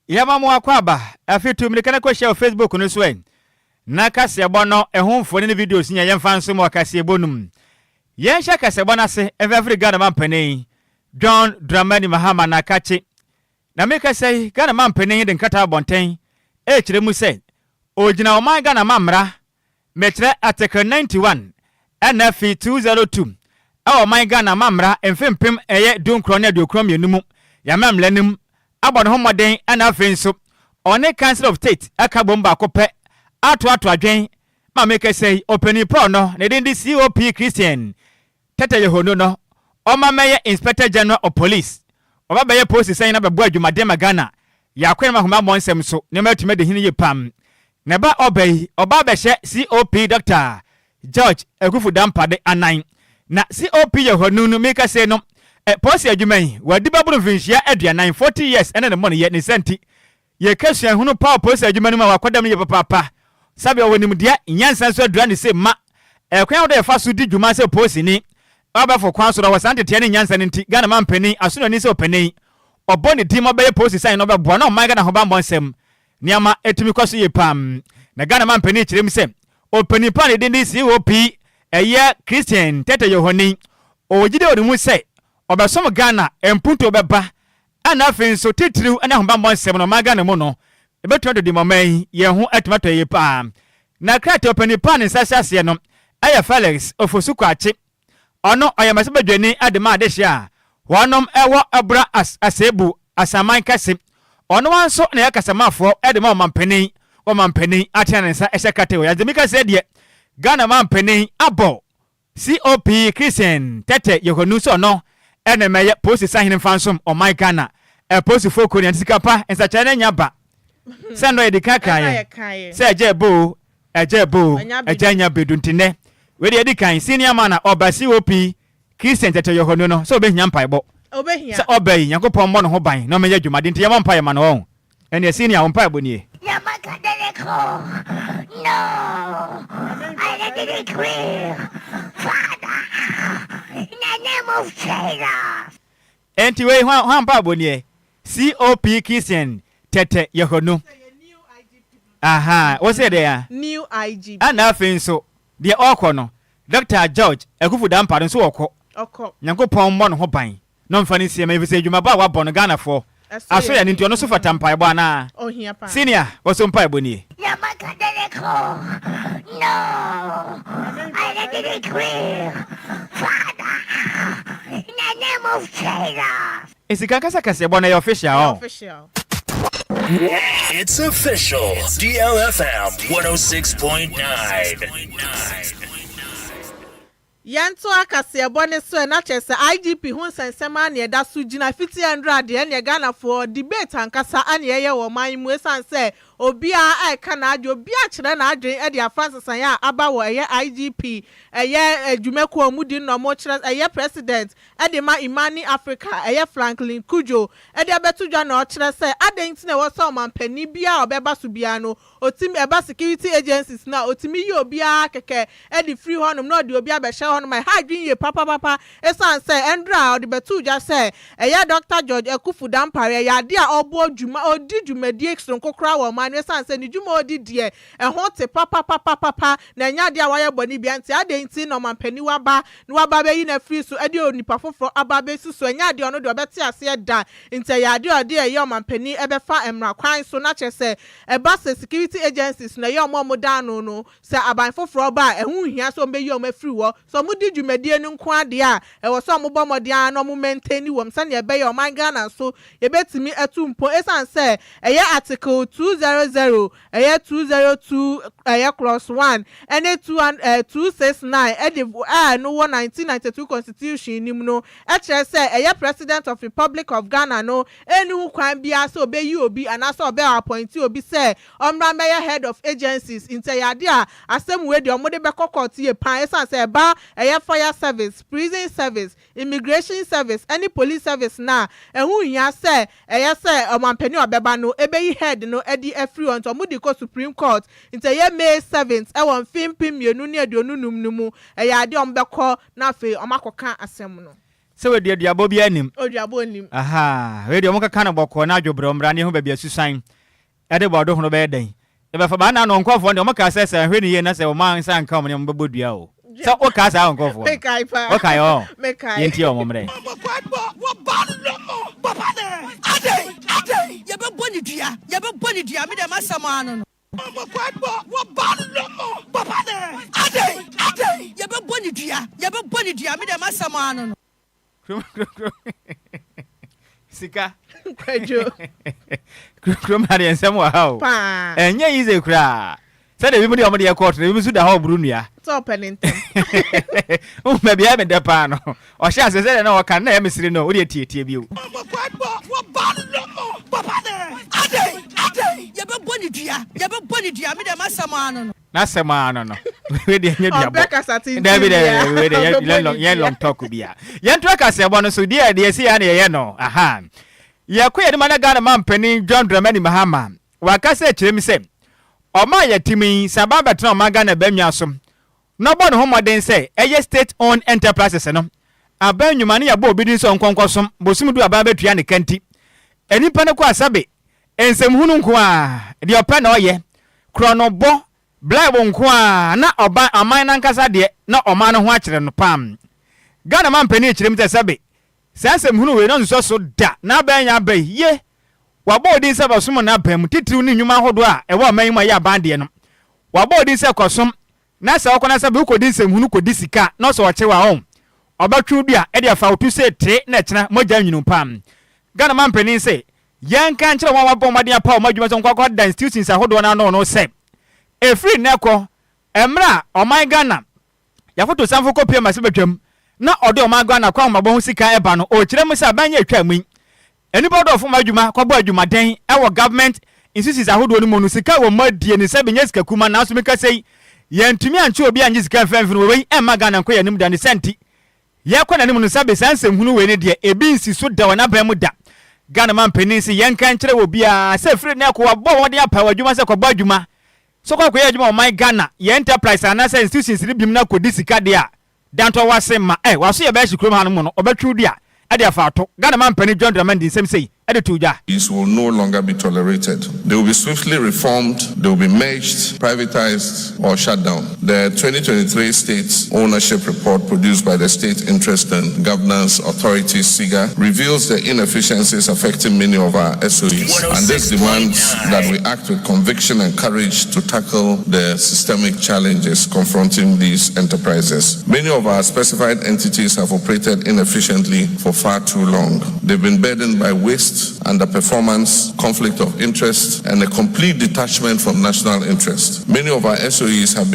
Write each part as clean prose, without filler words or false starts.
Yamamu akwaba afitu mlikana kwa share Facebook no so en. Na kasebo no ehunfo ne videos nya yemfa nso mo kasebo num. Yen sha kasebo na se every Ghana man panyin. John Dramani Mahama na kachi. Na meka say Ghana man panyin de nkata abonten. E kire mu say ogina o man Ghana mamra metre article 91 NF 202. O man Ghana mamra emfempem eye dunkro na de okrom yenumu. Ya mamlanim abon homoden ana afenso one Council of State aka bomba akopɛ ato adwen ma make say openi pro no ne den di COP Christian tete yehono no o ma meye Inspector General of Police o ba beye post say na bebo adwumade magana ya kwena ma homa monsem so ne matuma de hini ye pam ne ba obey oba be hye COP Dr. George Ekufu Dampade anan na COP yehono no make say no posi adwuman wadi baburu vinhia aduanan 40 years ene ne money ye ne senti ye kasua hunu pa posi adwuman ma wakodam ye papa sabe owonim dia nyansan so adura ne se ma kwan wo de fa so di dwuma se posi ni aba fo kwan so ro wasante tie ne nyansan nti Ghana man pani asono ni se opani oboni di mo be posi sign no be bo na o man Ghana ho ba mbonsem niama etumi kwaso ye pam na Ghana man pani kirem se opani pa ne din COP eye Christian tete yohoni ojide odimu se obesom Ghana empunto beba ana afenso titiriu ana homba mbonsem no magana mu no ebeto de mamai ye ho atomato ye pa na krate opani pa ne sasase no aya Felix ofosuko ache ono oyamase badwani adema adehia wonom ewo abra asebu asaman kase ono wanso na yakasamafo edema omampani atena nsa ehekate wo yazemika se de Ghana mampani abo COP Christian tete yehonu so no ene meye posi sahine fansom o my Ghana posi foko ni Sikapa ensa chane nyaba sendo edika kan se ejebo ejanya beduntine we de edikan senior man oba COP Christian tete yohono no so obehia mpaibo obehia se obai yakopon mo no ho ban no meye dwumade nti yema mpae ma no won ene senior mpaibo nie No, I didn't declare, Father, in the name of Jesus. Anyway, one baboni, COP Christian, Tete Yehono. Aha, what's it there? New IG. And nothing so, dear Okono, Dr. George, Ekufu Dampade, so Oko. Yanko Pom Mon Hopine. Non funny, see, maybe say you my bar born Ghana for. I swear, and into no sofa tampa bana. Oh, here, Senior, was some pie boni. No, I didn't declare, Father, in the name of Jesus. Is it Kakasa Bona official? It's official. DLFM 106.9. Yanto akase ebone so na chese IGP hu sensema na eda so gina 500 de na Ghana for debate ankasa ane ye wo man mu esanse obia eka na adwo obia kire na adwen e de afansesan ya aba wo eye IGP eye adwumako omudi no mo kire eye president e de ma Imani Africa eye Franklin Kujo e de abetudwa na o kire se adenti na wo so man pani bia obeba so bia no otim eba security agencies na otimi ye obia keke e de free honum na de obia be she honum my hadwin ye papa esanse endra o de betudwa se eye Dr. George Ekufu Dampade ya de a obo dwuma odi dwumadi ekson kokra wo man esanse ni dwuma odi de ho te papa na nya de a waye boni bia nti adenti no mampani waba no waba be yi na free so e de onipa foforo aba be susu nya de ono de obeti ase da nti ya de ode ye mampani e be fa emra kwan so na chese e ba security agencies na ye omo dano no se aban foforo ba ehun hia so mbe yi omo free wo so mudi dwumadie no nko ade a e wo so omo bomode an no mo maintain wo msa ne e be ye oman Ghana so ye betimi etumpo esanse eye article 200 eye 202 eye clause 1 ene 269 e de no 1992 constitution nim no e kire se eye president of Republic of Ghana no enu kwan bia so be yi obi anaso be appoint obi se omra meya head of agencies inteyade a asem we de omode be court ye pan esanse ba eye fire service, prison service, immigration service, any police service na ehun hia se eye se omampani obeba no ebe yi head no edi free on to mudi ko Supreme Court inte ye May 7th e won fimpim mienu ne aduonu num numu eye ade ombekọ na fe omakoka asem no Se we de duabo bi anim. Oduabo anim. Aha, we de mo kaka na bokọ na adwobro mra ne ho ba bi asusan. E de bodo hono be den. E be fa ba na no nkofo de mo ka sese hwe ne ye na se o man sa nka mo ne mo bebodua o. So o ka sa nkofo. Mekai pa. Okay o. Mekai. Yenti o mo mre. Agyei, ye be boni dua me de masama no. Kwadwo, wo ban no, papa ne. Agyei, ye be boni dua me de masama no. Sika. Kwadwo. Krom na de ensem wa ha o. Pa. Enye yize kra. Say de bi mu de o mo de court, de bi su da ha obru nua. Top anything. Me bia me de pa no. O sha se se na o kan na ya mesiri no, o de tie bi o. Kwadwo, wo ban no, papa ne. Agyei, ye be boni dua me de masama no. Na sema no. We de nye duabo. Obeka satin. David we de ye long talk bia. Ye nto aka se bo no so de si ya na ye no. Aha. Ye ko ye de mana Ghana man pani John Dramani Mahama. Wa ka se kire mi se Oma ye timi sababa tena oma Ghana banwa so. No bo no homoden se eye state owned enterprises no. Abanwuma ne ya bo obi din so nkonkosom bosum du aba betua ne kanti. Enipa ne ko asabe ensem hunu nko a de opa na oye. Krono bo blabo nko a na oba aman na nkasa de na oma no ho akere no pam. Ghana man pani akire mi sabe. Sansem hunu we no so da na abanya abai ye. Wabo din se bosom na bam titiriw ni nnwuma hodo a ewo amanima ya bande no. Wabo din se kosom na se okona se be ukodi nsem hunu kodi sika na so ochewa on. Obatwu bia e de afa otu se tre na chena moja nwunu pam. Ghana man pani se yanka nkyere won wabo made apa o madwuma so nkwa da institutions ahodo na no se. Efri neko emra oman Ghana ya foto sanfo kopia mase betwam na ode oman Ghana kwa mabo hu sika eba no o kire mu se abanye atwa mu. Anybody of adwuma kwabo adwuma den e wo government institutions ahodo ni monu sika wo madie ni se benye sika kuma na so meka sei yentumi anche obi anje sika fanfin we e maga nko yanim da ne senti ye kwa na nim no sabe sansem hunu we ne de ebi nsi so da wana ba mu da Ghana man penin se yenka nkere wo bia se free na ko wabo wode apa adwuma se kwabo adwuma so kwa koye adwuma o my Ghana ye enterprise ana se institutions ri bim na kodi sika de a danto wase ma waso ye ba shikrom hanu mo no obetwu dia Ghana man penny John Dramani same say These will no longer be tolerated. They will be swiftly reformed, they will be merged, privatized, or shut down. The 2023 State Ownership Report produced by the State Interest and Governance Authority, SIGA, reveals the inefficiencies affecting many of our SOEs. And this demands that we act with conviction and courage to tackle the systemic challenges confronting these enterprises. Many of our specified entities have operated inefficiently for far too long. They've been burdened by waste, underperformance, conflict of interest, and a complete detachment from national interest. Many of our SOEs have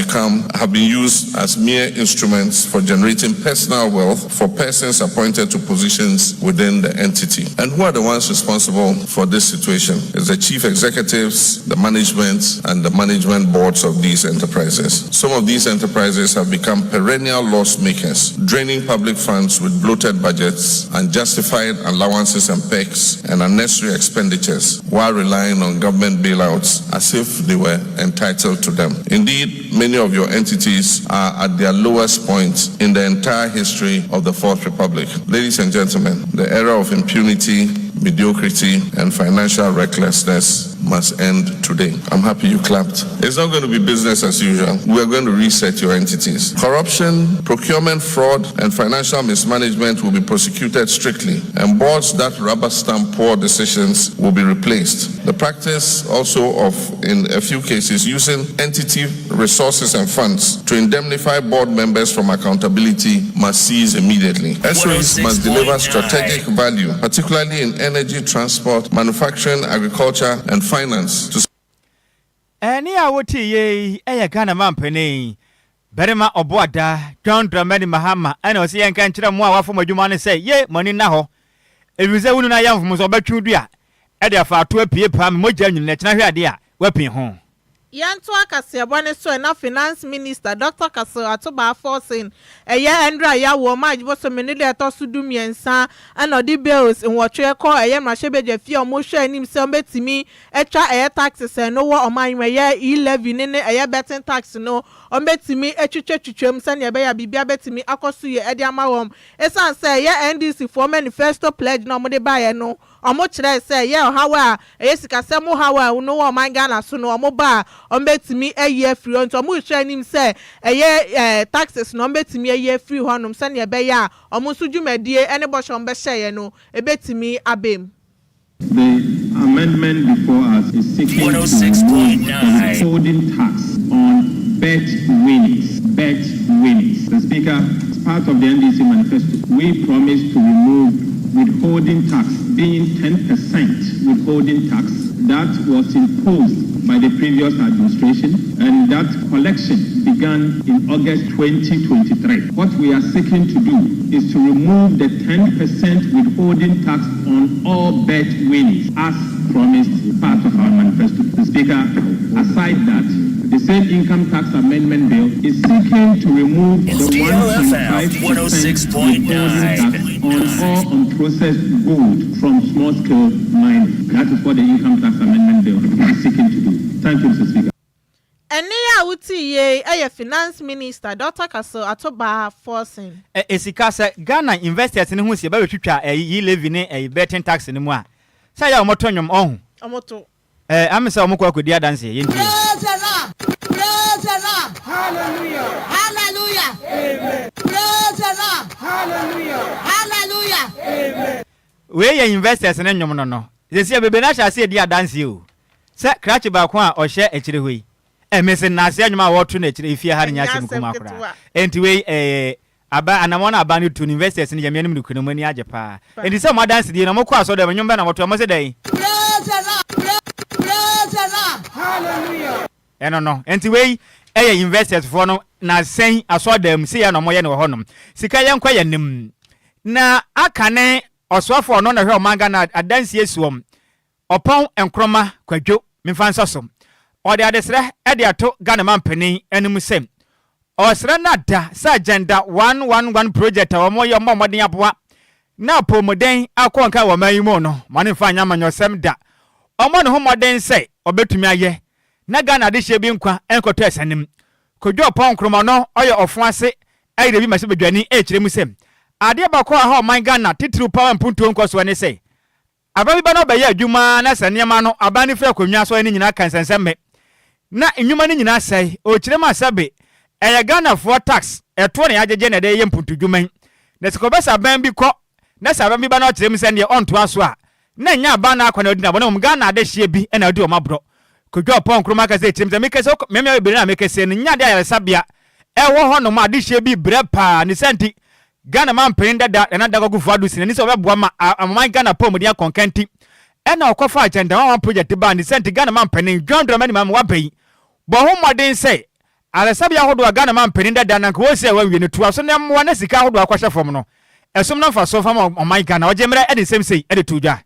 been used as mere instruments for generating personal wealth for persons appointed to positions within the entity. And who are the ones responsible for this situation? It's the chief executives, the management, and the management boards of these enterprises. Some of these enterprises have become perennial loss makers, draining public funds with bloated budgets, unjustified allowances and perks, and unnecessary expenditures while relying on government bailouts as if they were entitled to them. Indeed, many of your entities are at their lowest point in the entire history of the Fourth Republic. Ladies and gentlemen, the era of impunity, mediocrity, and financial recklessness must end today. I'm happy you clapped. It's not going to be business as usual. We are going to reset your entities. Corruption, procurement fraud, and financial mismanagement will be prosecuted strictly, and boards that rubber stamp poor decisions will be replaced. The practice also of, in a few cases, using entity resources and funds to indemnify board members from accountability must cease immediately. SOEs must deliver strategic value, particularly in energy, transport, manufacturing, agriculture, and finance. Any awoti ye Ghana man penny. Berema Obuada, John Dramani Mahama, and I see and can't tell more from a human say, ye, money now. If you say, when I am from Zobachudia, Edia for 2 p.m. more genuine, let's not hear dear, weapon home. Yanto akasiabone so na finance minister Dr. Kwadwo Adwoa forcing Andra ya wo Adwoa Sammy ne de to so du miensa and the bills in what we call machebe fie omo hwe anim se ombetimi etwa taxes no wo oman ye levy ne betting tax no ombetimi etwetwetwem se ne be ya bibia betimi akoso ye ede amawom esan se ye NDC for manifesto pledge no mo de bae no omo kire se ye hawa sikasem hawa no wo man Ghana so no omo ba ombetimi eye free on omo hwe anim se taxes no ombetimi eye free honum se ne be ya omo so dwumadie ene bo shon be hye no ebetimi abem. The amendment before us is seeking to remove the withholding tax on bet winnings. The Speaker, as part of the NDC manifesto, we promised to remove withholding tax, being 10% withholding tax that was imposed by the previous administration, and that collection began in August 2023. What we are seeking to do is to remove the 10% withholding tax on all bet winnings, as promised part of our manifesto. The Speaker, aside that, the same income tax amendment bill is seeking to remove the 1.5% withholding tax on all unprocessed gold from small-scale mining. That is what the income tax amendment bill is seeking to do. Thank you, Mr. Speaker. Enia uti ye finance minister Dr. Kwadwo Adwoa forcing. Esika se Ghana investors ne hu se ba wetwitwa yi levy ne betting tax ne mu a. Sa ya omoto nwom ohun. Omoto. Amisa omokọ akodi adanse ye nti. Praise the Lord. Hallelujah. Hallelujah. Amen. Praise the Lord. Hallelujah. Hallelujah. Amen. We ye investors ne nwom no. Sesi bebe na sha se di adanse o. Se krachi ba kwa o hye ekire hoi. Mese na se nwom a woto na ekire ifie ha nya se mkuma akora. Enti we aba anamona aba ni to investors ne yamianim ni kuno mani age pa. Enti se mo adanse di na mo kwa so da nwom ba na woto mo se dai. Praise the Lord. Praise the Lord. Hallelujah. No. Enti we investors for no na sen aso dem se ya no mo ye ne ho nom. Sika ye nkwa ye nim. Na akane osofo no na hwe omanga na adanse esuom. Opon enkroma Kwadwo mfansa so. Ode adesre ede ato Ghana mampani enum sem. Osre na da sa agenda 111 project wa mo ye mo modin aboa. Na pomoden akonka wa mayimu no. Mane fa anya manyosem da. Omo ne ho moden se obetumi aye. Na Ghana de hye bi nkwa enkoto esanim. Kwadwo opon kroma no oye ofo ase ayire bi mase bedwani ekire musem. Ade bako a ha man Ghana titiri power mpunto nkoso ne se. Ababi ba no be ya adwuma na sanema no abani fra konwa so ne nyina kan sensemme. Na enwuma ne nyina sai o kire ma sabe eye Ghana for tax eto ne ajeje na de ye mpunto dwuman. Na sikobesa ban bi ko na saban bi ba no kire musem de onto aso a na nya ba na akwa na odi na bo na Ghana de hye bi na odi o mabro. Kwadwo opon kroma ka se chimze mekese meme be na mekese ne nya de ayesabia ewo ho no ma de hye bi bre pa ne senti Ghana man penda da na da gogu adu sine ni so beboa ma amman Ghana pom dia konkanti e na okofa agenda one project ba ne senti Ghana man penin John Dramani ma wa bai bo ho modern say ayesabia hodo Ghana man penin da na ko se wa wie ne tuwa so ne mo na sika hodo akwahye fom no esom na fa so fam amman Ghana o jemre e de sem sei e de tuja.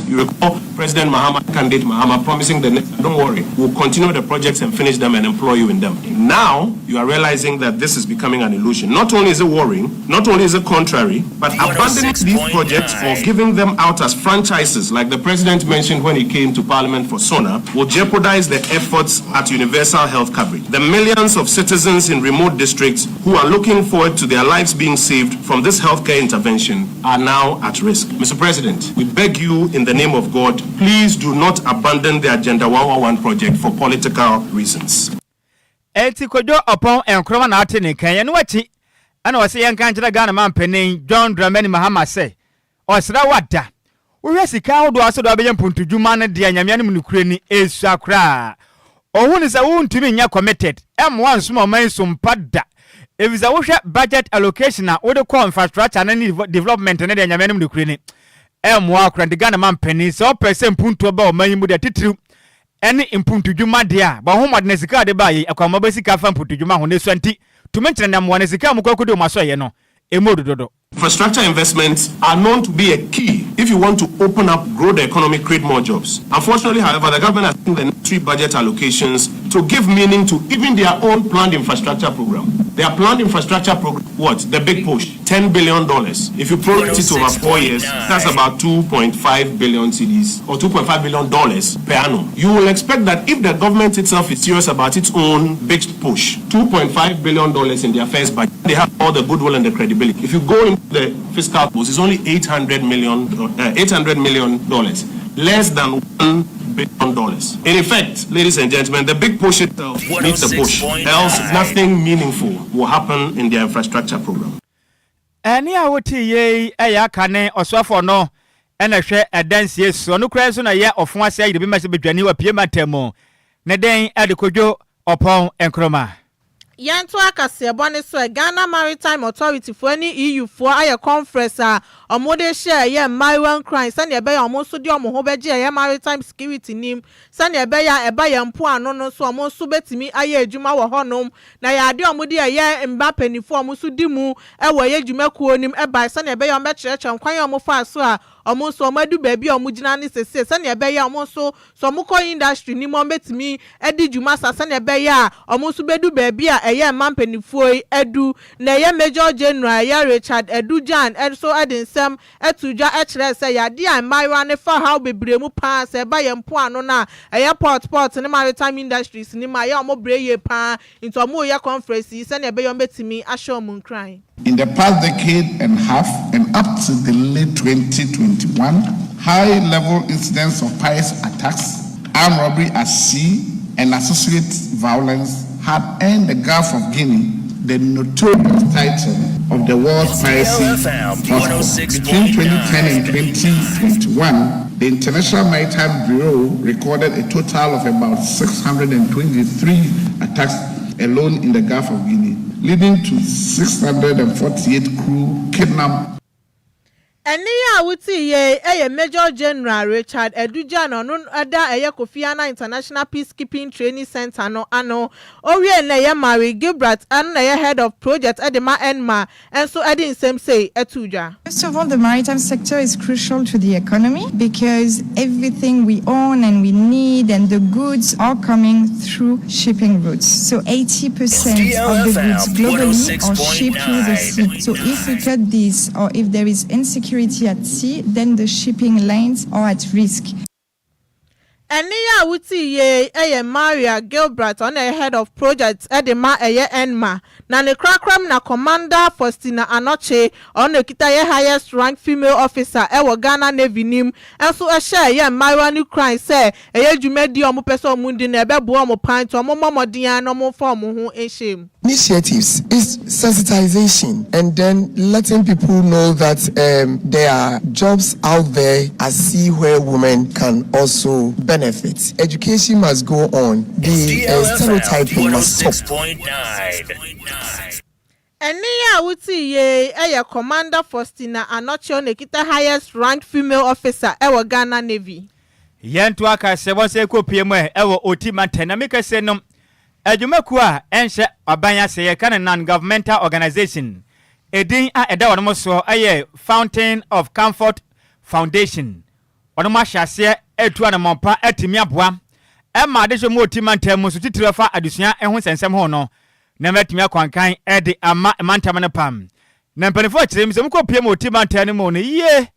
You recall President Mahama, candidate Mahama, promising that don't worry, we'll continue the projects and finish them and employ you in them. Now, you are realizing that this is becoming an illusion. Not only is it worrying, not only is it contrary, but abandoning these projects or giving them out as franchises, like the President mentioned when he came to Parliament for SONA, will jeopardize the efforts at universal health coverage. The millions of citizens in remote districts who are looking forward to their lives being saved from this healthcare intervention are now at risk. Mr. President, we beg you in the name of God, please do not abandon the Agenda 111 project for political reasons. Eti Kwadwo opon enkroma na ate ne kan ye no wachi ana wose yen kan kira Ghana man penin John Dramani Mahama se osra wada wo hwe sika hodo aso do abeye mpuntudwuma ne de anyamia ne munukure ni esu akra ohun se wo ntumi nya committed M1 suma man sumpada eviza wo hwe budget allocation na wo de ko infrastructure na development ne de anyamia ne munukure ni M1 akra de Ghana man penin so percent mpuntu ba o man mu de titiri ene impuntudwuma de a ba ho modern sika de ba yi akwama ba sika fa impuntudwuma ho ne so anti tumenkyere na mo ne sika mo kwakodo mo aso ye no emodododo Infrastructure investments are known to be a key if you want to open up, grow the economy, create more jobs. Unfortunately, however, the government has taken the necessary budget allocations to give meaning to even their own planned infrastructure program. Their planned infrastructure program, what? The big push, $10 billion. If you prorate it over 4 years, that's about 2.5 billion cedis or $2.5 billion per annum. You will expect that if the government itself is serious about its own big push, $2.5 billion in their first budget, they have all the goodwill and the credibility. If you go into the fiscal post, it's only $800 million, less than $1 billion. In effect, ladies and gentlemen, the big push itself needs a push, else nothing meaningful will happen in their infrastructure program. Any awoti ye kane oswafo no ena hwe edansie so no kra so na ye ofo ase ayi de bi ma se bedwani wa pie matemo ne den adekodwo opon enkroma. Yanto akase bone so Ghana Maritime Authority for any EU for aye conference omode share ye Mariwan crime sane ebe ya omo so de omo ho beje ye maritime security nim sane ebe ya eba ye mpo ano no so omo so betimi aye adwuma wo honom na ya de omode ye mba panifo omo so di mu e wo ye adwuma kuo nim eba sane ebe ya omechereche nkwan omo fa so a omo so omadu ba bi omo gina ne sese sane ebe ya omo so mo ko industry nim omo betimi edi dwuma sane ebe ya omo so bedu ba bi a eye mampanifo edu na ye Major General ya Richard Edujan so edinsem etuja ekire se ya dia maiwa ne fa how bebremu pa se ba ye mpo ano na eye port ne maritime industries ni ma ye omo breye pa into omo ye conference se na be yo betimi ahwe omo nkran. In the past decade and half and up to the late 2021, high-level incidents of piracy attacks, armed robbery at sea, and associated violence had earned the Gulf of Guinea the notorious title of the world's piracy hotspot. Between 2010 and 2021, the International Maritime Bureau recorded a total of about 623 attacks alone in the Gulf of Guinea, leading to 648 crew kidnapped. Eniya wuti ye Major General Richard Edujan no ada Kofi Annan International Peacekeeping Training Center no ano owie na ye Mary Gilbert and na ye head of project Edema Enma and so edin same say etuja. First of all, the maritime sector is crucial to the economy because everything we own and we need and the goods are coming through shipping routes. So 80% of the goods globally are shipped through the sea. So if we cut this or if there is insecurity at sea, then the shipping lanes are at risk. Eniya wuti ye Maria Gilbert on the head of projects Edema Enma na ne krakram na Commander Faustina Anoche on the kita ye highest rank female officer ewo Ghana Navy nim enso share ye Maria ni crime say dwumadi omo pese omundi na ebe bo omo pan to omo momodian no mo form ho ehim. Initiatives is sensitization and then letting people know that there are jobs out there at sea where women can also benefit. Education must go on. The stereotyping must stop. Eniya wuti ye Commander Faustina Anoche on the kita highest ranked female officer ewo Ghana Navy. Yentu aka se won se ko piem ewo oti mantena meka se no adwumaku a enhye abanya se ye kan non-governmental organization edin a eda wono so aye Fountain of Comfort Foundation wono ma hyase etu anampa atimi aboa e ma de so mo oti mantemu so titire fa adusua ehun sensem ho no na matimi akwankan ede ama mantam ne pam na mpanifo kirem se mko piem oti mantanu mo no ye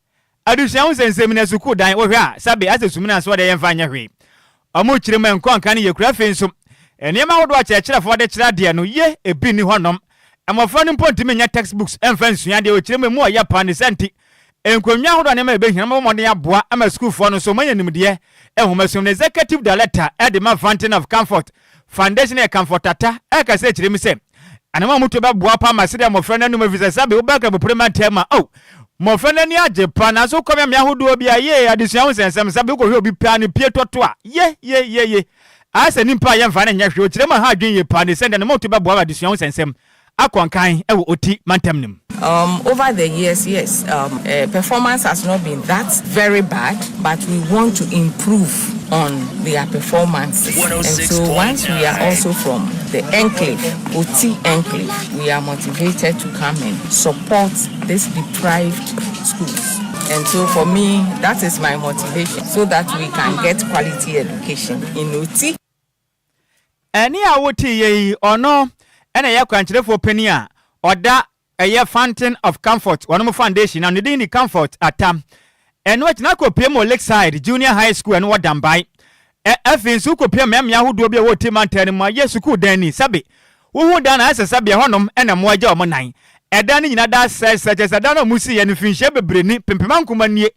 adusua hun sensem na suku dan wo hwe a sabe asesumina so de yemfa nya hwe omo kirem enkwankan ye kura fenso enema wodo a chekere fo de kira de no ye ebi ni honom amofra ni mpontimi nya textbooks emfa nsua de o kirem mu oya pan senti enkonwa hodo ne ma ebe hina mo de aboa ama school fo no so manyanim de ehomesum ne executive director Edema Fountain of Comfort Foundation e comfortata e ka se kirem se anama muto ba boa pa ma se de amofra na numa visa sabe wo ba ka bo tema mofra na ni agye pa na so komia me ahodo obi aye adesua ho sensem sabe ko hwe obi pa ne pie toto a ye asa nimpa ye mfa na nya hwe o kirem ha adwen ye pa ne sende na muto ba boa adesua ho sensem akwankan e wo oti mantam nim. Over the years, yes, performance has not been that very bad, but we want to improve on their performances. And so once we are also from the enclave, OT enclave, we are motivated to come and support these deprived schools. And so for me, that is my motivation, so that we can get quality education in OT. Any awoti ye or no, and a country for Penia or that a year fountain of comfort, one more foundation, and the comfort at Tam. And what Nako Pemo Lakeside, Junior High School, and what done by Effin Suko Pem Yahu do be a team and tell my yes, Suku Danny Sabi, who done as a Sabi Honum and a Moja Monai. A Danny Nada says such as Adana Musi and Finchebe Brini, Pimpimankumani,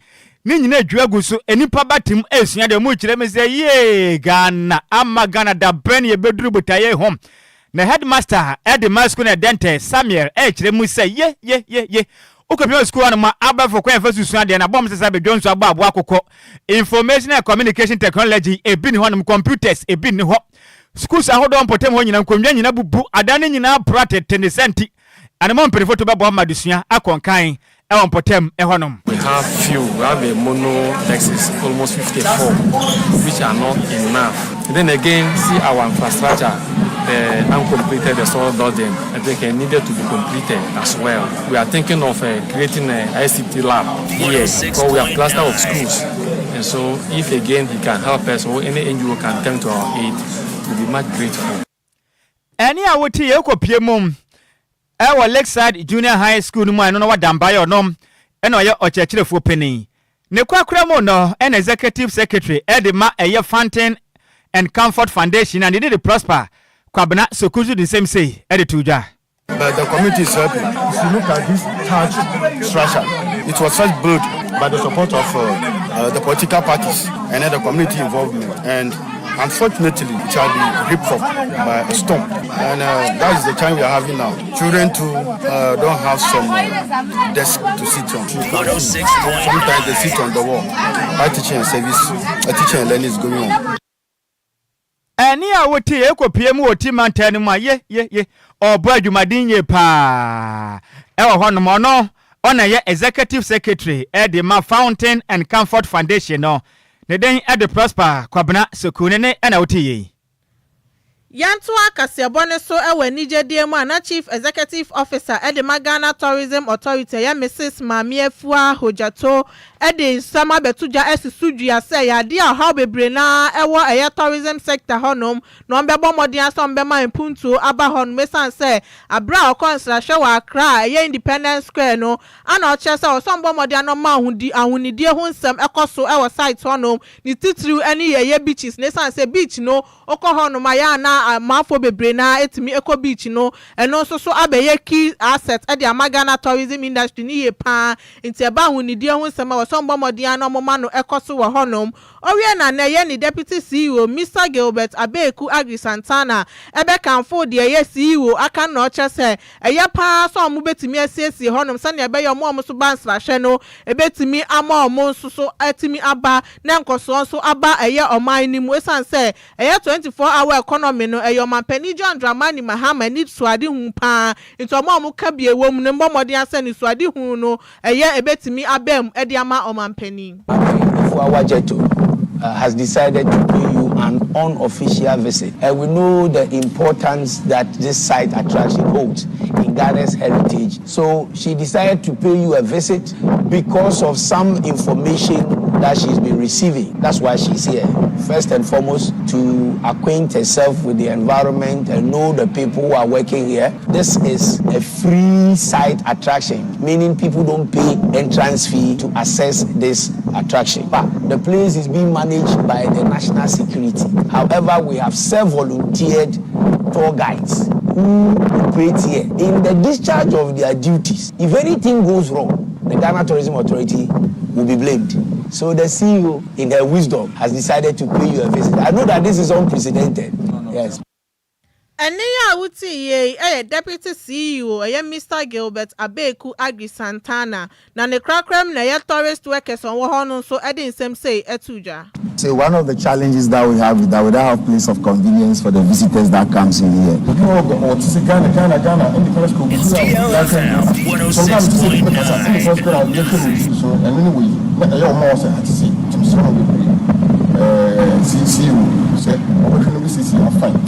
Nina Dragusu, and Nipabatim S. Yada Much, let me say, yea, Ghana, Amma Ghana, da Benny bedroom butaye home. The headmaster at the masculine dentist, Sammy Adwoa say, ye. Ukapio school and my abba for Queen first Sunday and a bomb says I be Jones about Wakoko. Information and communication technology, a bin one computers, a bin hot. Schools are hold on Potem and Convenian Abu Adani in our prated 10 centi. And a month before to Babba Madusia, a concain, Elon Potem, Ehonum. We have a mono Texas, almost 54, which are not enough. And then again, see our infrastructure. The uncompleted the soil building, I think it needed to be completed as well. We are thinking of creating an ICT lab here because we have cluster of schools. And so if again he can help us or any NGO can come to our aid, we'll be much grateful. Any awoti yoko piemum. Our Lakeside Junior High School no no what dambayo nom eno ye ochechire fu penny. Ne kwakramo no an executive secretary Edema Eye Fountain and Comfort Foundation and they did prosper. Kwabena Sokuzu the same say Edituja. But the community is happy. If you look at this church structure, it was first built by the support of the political parties and then the community involvement. And unfortunately, it shall be ripped off by a storm. And that is the time we are having now. Children too don't have some desk to sit on. Sometimes they sit on the wall. By teaching and service, teaching and learning is going on. Any awoti eko PM oti mantani ma ye or boy madinye pa ewa hono mono ona ye executive secretary Edema Fountain and Comfort Foundation no ne den ede prosper kwabena sekune ne ana oti ye Yanto akasiabone so ewe nije diemu ana Chief Executive Officer Edema Ghana Tourism Authority ya Mrs. Mamie Fua Hojato Edi sama betuja esisudu ya se ya dia how bebre na ewo eya tourism sector honom no mbebo modian so mbema impuntu aba hon mesan se abra okonsra hwe Accra eya Independence Square no ana oche se so mbebo modian no ma ahunidie ho nsem ekoso ewo site honom ni titru eni ye beaches nesan se beach no okọ honom aya na mafo bebre na etimi eco beach no eno so abeye key asset edi Ghana tourism industry ni ye pa nti eba ahunidie ho nsem Sombo Modiano Momano Ekosu Wahonom, Oriana Nayeni Deputy CEO, Mr. Gilbert Abeku Agri Santana, Ebe Kanfo, the CEO, Akan Nocha say, a yapa, so mubetimi SC Honum, Sanya Bay or Momo Subans Lasheno, Ebetimi Amo Monsuso, Etimi Abba, Nanko so Abba, a year or mine, Wesan say, a year 24-hour economy, no, a yoma penny John Dramani Mahama needs Swadi Humpa, into a momu kabi a woman, and Bomodian Sani Swadi Huno, a year Ebetimi Abem, Ediama. Adwoa Agyei has decided to pay you an unofficial visit. And we know the importance that this site attraction holds in Ghana's heritage. So she decided to pay you a visit because of some information that she's been receiving. That's why she's here. First and foremost, to acquaint herself with the environment and know the people who are working here. This is a free site attraction, meaning people don't pay entrance fee to access this attraction. But the place is being managed by the national security. However, we have self-volunteered tour guides who operate here in the discharge of their duties. If anything goes wrong, the Ghana Tourism Authority will be blamed. So the CEO, in her wisdom, has decided to pay you a visit. I know that this is unprecedented. Yes. And ya wuti ye Deputy CEO Mr. Gilbert Abeku Agri Santana na ne krakrem na ye tourist workers on wohono so edin sem say etuja. So one of the challenges that we have is that we don't have place of convenience for the visitors that comes in here. It's DLFM 106.9. CCU say we CCU fine.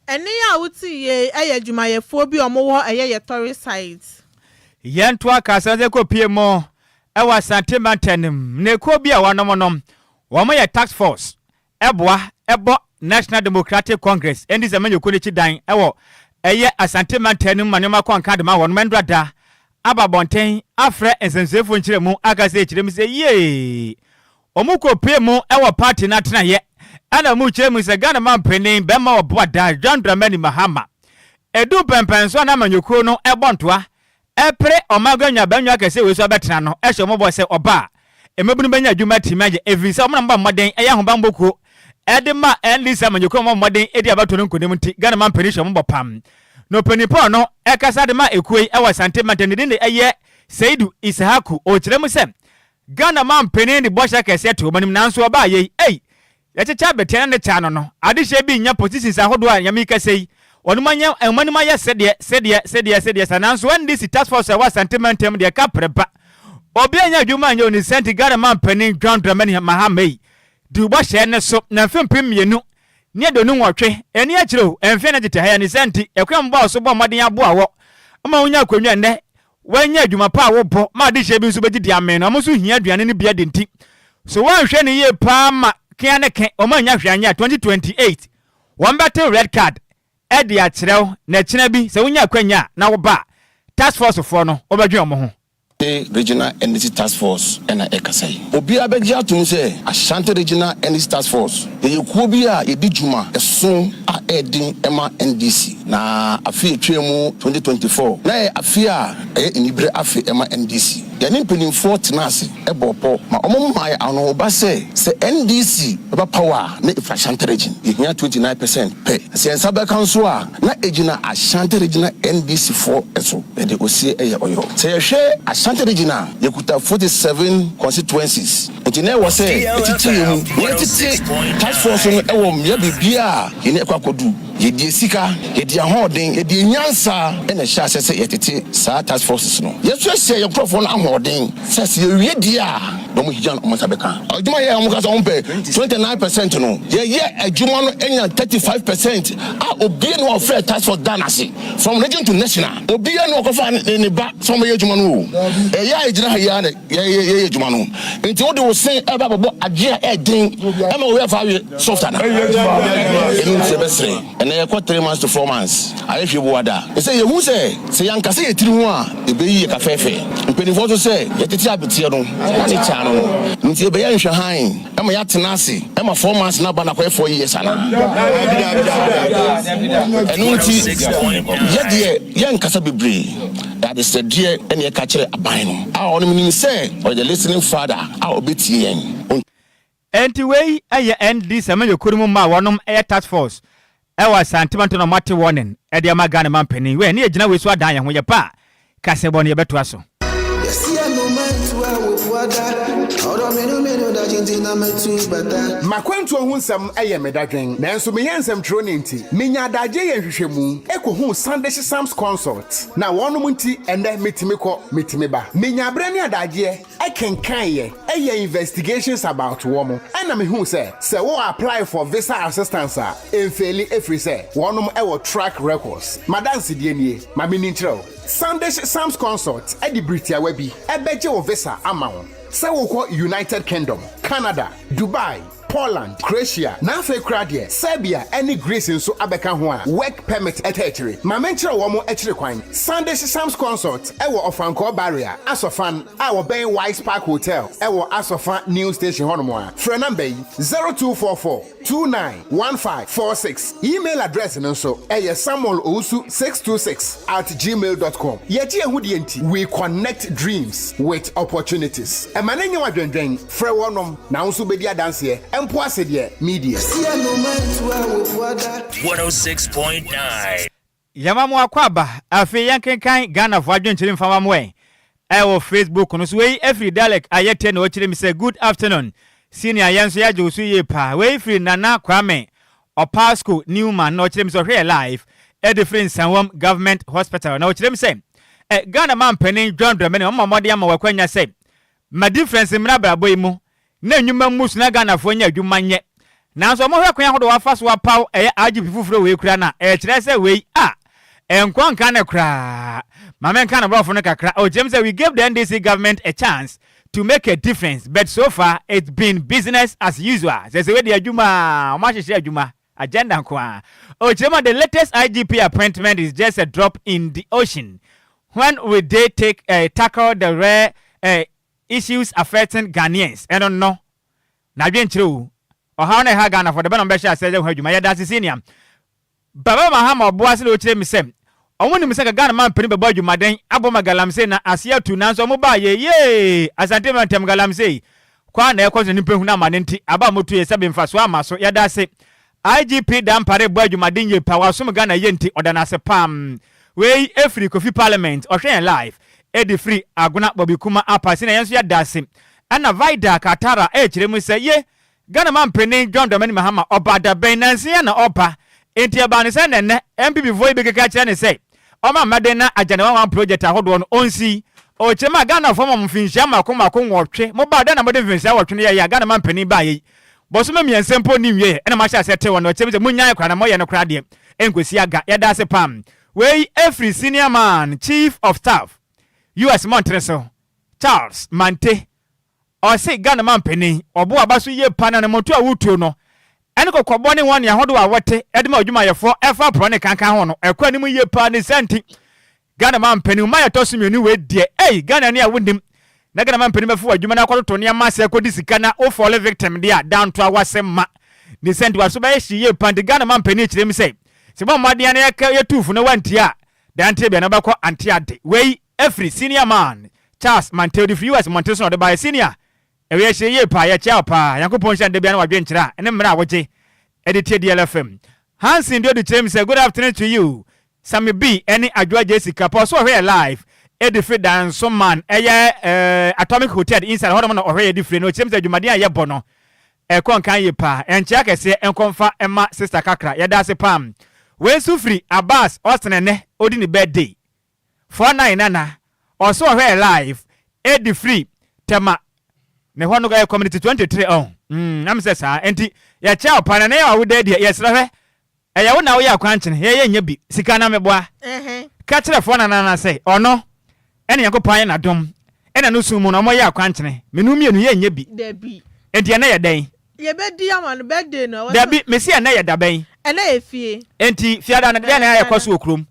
Eni ya wuti ye adwumayefo bi omo wo ye Tory side. Yento aka sanze ko pie mo ewa santimantenim ne ko bi a wanom wo mo ye task force ebo National Democratic Congress endi se manyo ko ne chidan ewo eye asantimantenim manema kwanka de ma won mendrada ababonten afre ensensefo nchiremu aka se chiremu se ye omo ko pie mo ewo party na tena ye ana mu chiremu se Ghana man penin be ma obo da John Dramani Mahama edu pempenso na manyoko no ebontoa epre omaganya banyo akese we so betena no ehye mo bo se oba emebunu banya adwuma timaje evisa mo namba moden eya ho bamboko edema enlisa manyoko mo moden edi abato no nkonem nti Ghana man penisho mo bopam no penipo no ekasa de ma ekuei ewa santimante ne de eye Seidu Isahaku o kiremu se Ghana man penin de bosha kese to manim nanso oba ye yechecha betena ne cha no ade hye bi nya positions ahodo a nyame kasei onumanya emanima ya sede sananso when this task force was sentimentum de ka preba obi anya adwuma anya oni senti Ghana man penin John Dramani Mahama du bo hye ne so na mfempem mienu ne donu nwotwe eni akiro emfe na gite haya ni senti ekwem bo so bo moden aboa wo ama wonya akwanwa ne wanya adwuma pa wo bo ma de hye bi so begidi amen no mo so hia aduane ne bia de nti so wan hwe ne ye pa ma kia ne ke o manya hwanya 2028 one battle red card edi akyerɛw na kyena bi sɛ wonya kwanya na wo ba task force for no obadwen mo ho Regional Energy Task Force and Ekasai. Obia Begia to say Ashanti Regional Energy Task Force. The Yokubia Edijuma, a soon a Edding Emma NDC. Na Afia Tremu 2024. Na Afia in Ibre Afi Emma NDC. Yanin Penning Fort Nasi, Ebopo, ma Omomai ano Base, say NDC about power, na Ashanti region. You hear 29% pay. Say Sabah Council, na Ejina Ashanti Regional NDC 4 eso. And the OCA Oyo. Say a share Ashanti Regional, you could have 47 constituencies. And you know, say, task force on Yabia, in Ekwakodu, Yedi Sika, Yedi Holding, Yedi Nyansa, and a Shas say Yeti, Sa task forces. Yes, you say your profile am holding, says you Yedia, Domijan Omasabeka. Ojuma Amukas Ompe, 29% no. Yeah, a Juman and 35% are Obiano of Fair Task Force Danasi, from region to national. Obiano of in the back from Yajumanu. Ya ejina ya ejuma no nti wo de wo sen eba bobo agye edin e ma we fa we soft na enu se besre ene ye 3 months to 4 months aye hwe bo ada e say ye hu se yanka se yetiri hu a e be yi ka fefe mpeni fo so se ye tete abetie no ani cha no nti e be ya nhwe han e ma ya tena ase e ma 4 months na ba na kwa 4 years ana enu nti ye de ye nkasa bebre that is the dear any catcher abino. Our only say or the listening father, our BTN. Anyway, I end this a major Kuruma, one air task force. I was sentiment on Marty warning at the Amagana man penny when near General Swa dying when your pa Casaboni Betuaso. Makwantu ohunsam ayemedadwen nanso meyensam tronenti menya daje yehwehwemu ekohu Sunday Sam's consult na wonum nti ende metimi ba menya brane adaje ekenkan ye investigations about womo ana mehu se wo apply for visa assistance a emfeli efri se wonum ewo track records madanse die nie ma menintrel Sunday Sam's consult edi Britia webi ebeje wo visa amount. Say we call United Kingdom, Canada, Dubai, Poland, Croatia, Nafe Kradia, Serbia, any Greece in so abeka ho work permit ethetri. Ma menchira wo mo etri kwan. Sunday Sam's consult ewo Ofanko barrier. Asofan our Ben Wise Park Hotel. Ewo Asofan New Station honomo. Phone number 0244 291546. Email address nso samuelowusu626@gmail.com. Yeti ehudi enti we connect dreams with opportunities. Emanenye wadwendwen frɛ wonom na nso bedi adanse empo asede media 106.9 Yamamu akwaba afi yankenkan Ghana fo adwenkyere mfama mwe ewo Facebook no so we every dialect ayete na ochire mi say good afternoon senior yanso ya jo so ye pa we free Nana Kwame Opasco Newman na ochire mi so hwe live a different Sanwam government hospital na ochire mi say Ghana man penin John Dramani omamode ama wakwanya say ma difference mra brabo imu na nyuma mus na Ghana fo nya adwuma nye na so mo hwe kwan hodo wafa so wapaw IGP fufuro we kura na kire se we enkwa nka na kra mama nka na brofo no kakra James we gave the NDC government a chance to make a difference but so far it's been business as usual says we the adwuma o ma hwehwe adwuma agenda nko James the latest IGP appointment is just a drop in the ocean. When will they tackle the rare issues affecting Ghanaians? I don't know. Na bien true. Or how na Ghana for the number share say hwajuma ya dasi senior. Baba Mahama oboase lo kire mi sem. Omuni mi se Ghana man peni bebo adwuma den aboma galamse na asia tu na so mo ba ye asante man tem galamse. Kwa na ekozo ni pehu na manenti aba motu ye sebe mfaso amaso ya dasi. IGP dampare bo adwuma den ye pa waso Ghana ye nti odana se pam. We every coffee parliament or train life edi free aguna bobi kuma apasi na yenso ya dase ana vida katara kire mu se ye Ghana man peni John Domini Mahama obada benansi na opa enti aba ne se nenne MPP voice be keka kire ne se oma made na agana one project ahodo no onsi o chema Ghana form mfinhia makoma ko nwotwe mo ba da na mode mfinhia wotwe ne ya Ghana man peni ba ye boso me miensempo ni wie na ma sha se te wono chema mu nyan kwa na mo ye no kra de enkosi aga ya dase pam. We every senior man, chief of staff, U.S. Montreso, Charles Mante, or say Ghana man penny, or Boa Basu ye pan and Motua Wutuno, and go Kwaboni 1 year Hodwa Wate, Edmo Juma 4 F. Prone Cancahono, a quanimu ye pan is senti. Ghana man penny, my tossing you new way, dear, Ghana near Windim. Nagana man penny before Jumana Tonia Massa Kodisicana, or for a victim, dear, down to our sema. The sent was so she ye pan the Ghana man penny, them say. Sibo madiane ya tufu no wantia dante be na bakọ antiade we every senior man Charles Mantel the US Monteso de by senior ewe hye ye pa ya cha pa yakopon hye de bia na wadwe nkira ene mra awoje edite DLFM Hansen do the team say good afternoon to you Sammy B any Adwoa Agyei Sikapa so here live edife dan so man Atomic Hotel inside hodo no ohwe edife no team say dwumade aye bono konkan ye pa enchia kese enkonfa ema sister kakra ya da se pam we sufri Abbas Austin odi ni birthday 49 nana also here live edi free tema ne hono ga community 23 am say sa enti ya cha opana na ya wo dey yes ra ya wo na wo ya kwanchen ye nya bi sika na meboa ka kire fo na say ono ene yakopan na dom ene no sumu no mo ya kwanchen menu mienu ye nya bi da bi enti na ya den ye be di amano birthday no da bi mesi na ya da ben ene efie enti fiada na de na ya kwaso okrom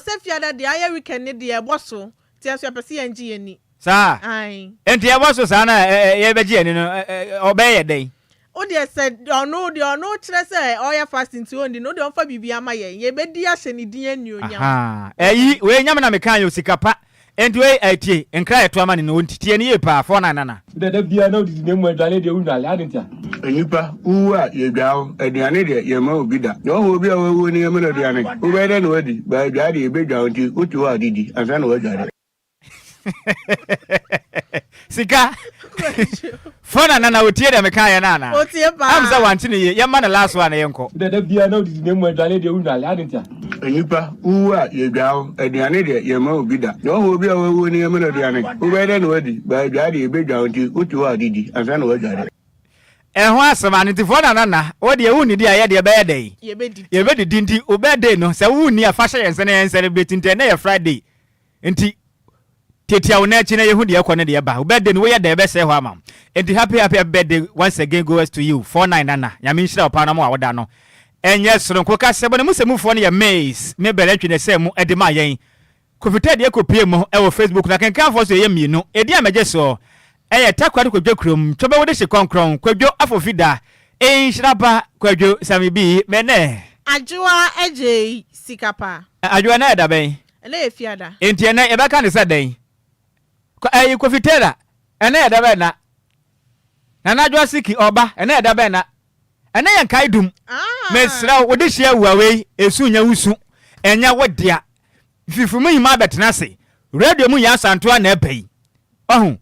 se fiada de aye weekend ne de e boso ti aso apese ye ngi ani sa ai enti e boso sa na ye be gi ani no obe ye den o de se ono kire se oya fasting ti ondi no de onfa bibia ma ye be di ahye ne din ani onyam eyi we nyam na mekan yo Sikapa enti we atie enkra eto ama ne no ntitie ne ye pa fo na nana de bia na odi ne mu adwale de unale adentia enipa uwa ye gbawo aduane de ye ma obi da no ho obi a wo ni ye ma aduane wo be de no adi ba adwa de ye be dwa nti otu wa didi ansa na wa dwa Sika fona nana otie de meka ye nana otie pa am za wanti ne ye ma na last one yenko de bia na odi ne mu adwale de unale adentia enipa uwa ye gbawo aduane de ye ma obi da no ho obi a wo ni ye ma aduane wo be de no adi ba adwa de ye be dwa nti otu wa didi ansa na wa dwa ho asema ne tifo na nana wo de wu ni dia ye de be dey ye be di ndi obede no se wu ni afa hye yense ne celebrate nte na ye Friday nti tetia wo na chi na ye hu de ye kone de ye ba obede no wo ye de be se ho ama nti happy birthday once again goes to you 49 nana nyame nhira opa na mo awoda no enye soronko ka sebo ne musemufo ne ye maze me beletwe ne se mu ede ma yen kofita de ekopie mu e wo Facebook na kenkan fo so ye mienu edi amaje so takwado Kwadwo krom tobe wo de hye konkron Kwadwo afofida Nhyiraba Kwadwo Sammy B mene Adwoa Agyei Sikapa Adwoa na da ben na efiada enti na e baka ne sadan kofitera ene da ben na Adwoa siki oba ene da ben na ene yan kaidum mesra wo de hye awuawe esu nya wusu enya wodia fifumu yima betena se radio mu ya santo na epai ohun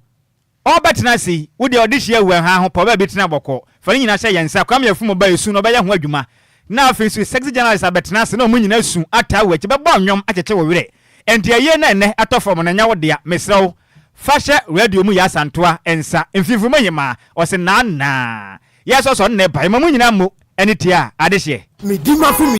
obetena si wo de odihye awu ha ho po ba betena boko fa nyina hye yensa kwam yafumo ba esu no ba ya ho adwuma na afesu sexy journalist abetena se na mu nyina su ata wachi be bo nwom akeke wo were enti aye na ene atofom na nya wo de mesrew fashe radio mu ya santoa ensa mfifuma yema ose na yeso so ne bai mamu nyina mu enitia adehye me di ma